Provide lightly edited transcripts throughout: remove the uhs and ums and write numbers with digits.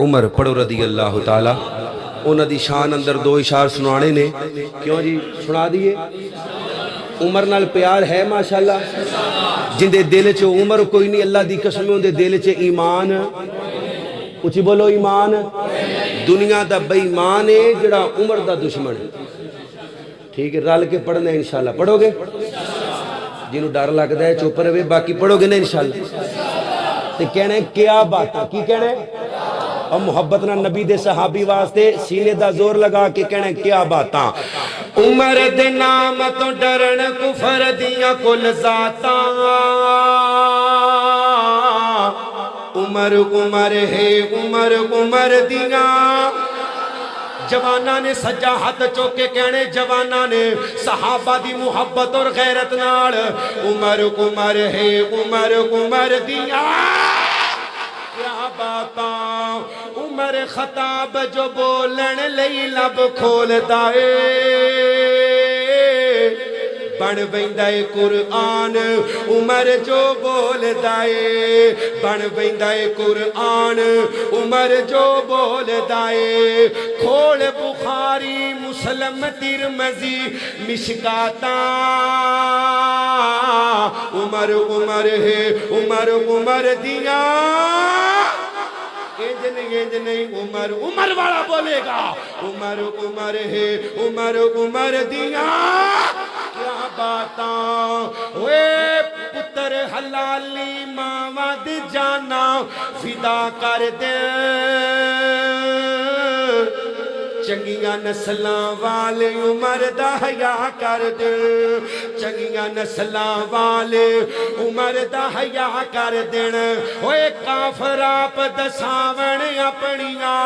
عمر پڑھو رضی اللہ تعالی انہاں دی شان اندر دو اشار سنانے نے کیوں جی سنا دیئے عمر نال پیار ہے ماشاءاللہ جن دے دل چ عمر کوئی نہیں اللہ دی قسم ان دے دل چ ایمان اچھی بولو ایمان دنیا دا بے ایمان ہے جڑا عمر دا دشمن ہے ٹھیک ہے رل کے پڑھنا ہے انشاءاللہ پڑھو گے جنہوں ڈر لگتا ہے چپ رہے باقی پڑھو گے نا انشاءاللہ تے کہنا ہے کیا باتاں کی کہنا ہے اور محبت نہ نبی دے صحابی واسطے سینے دا زور لگا کے کہنا ہے کیا باتاں عمر دے نام تو ڈرن کفر دیاں کل ذاتاں عمر عمر ہے عمر عمر دیاں جوانہ نے سجا ہاتھ چوکے کہنے جوانہ نے صحابہ دی محبت اور غیرت نال عمر عمر ہے عمر عمر دیا کیا باتاں عمر خطاب جو بولن لئی لب کھولتا ہے بن بیندائے قرآن عمر جو بولتا ہے بن بیندائے قرآن عمر جو بولتا ہے کھول بخاری مسلم ترمذی مشکاتاں عمر عمر ہے عمر عمر دیاں انج نہیں عمر عمر والا بولے گا عمر عمر ہے عمر عمر دیاں کیا باتاں وے پتر حلالی ماما دی جانا فدا کر دے چنگیاں نسلاں والے عمر دا حیا کر دے چنگیاں نسلاں والے عمر دا حیا کر دین اوے کافر آپ دساون اپنیاں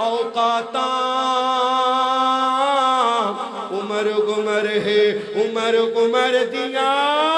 اوقاتاں عمر عمر ہے عمر عمر دیاں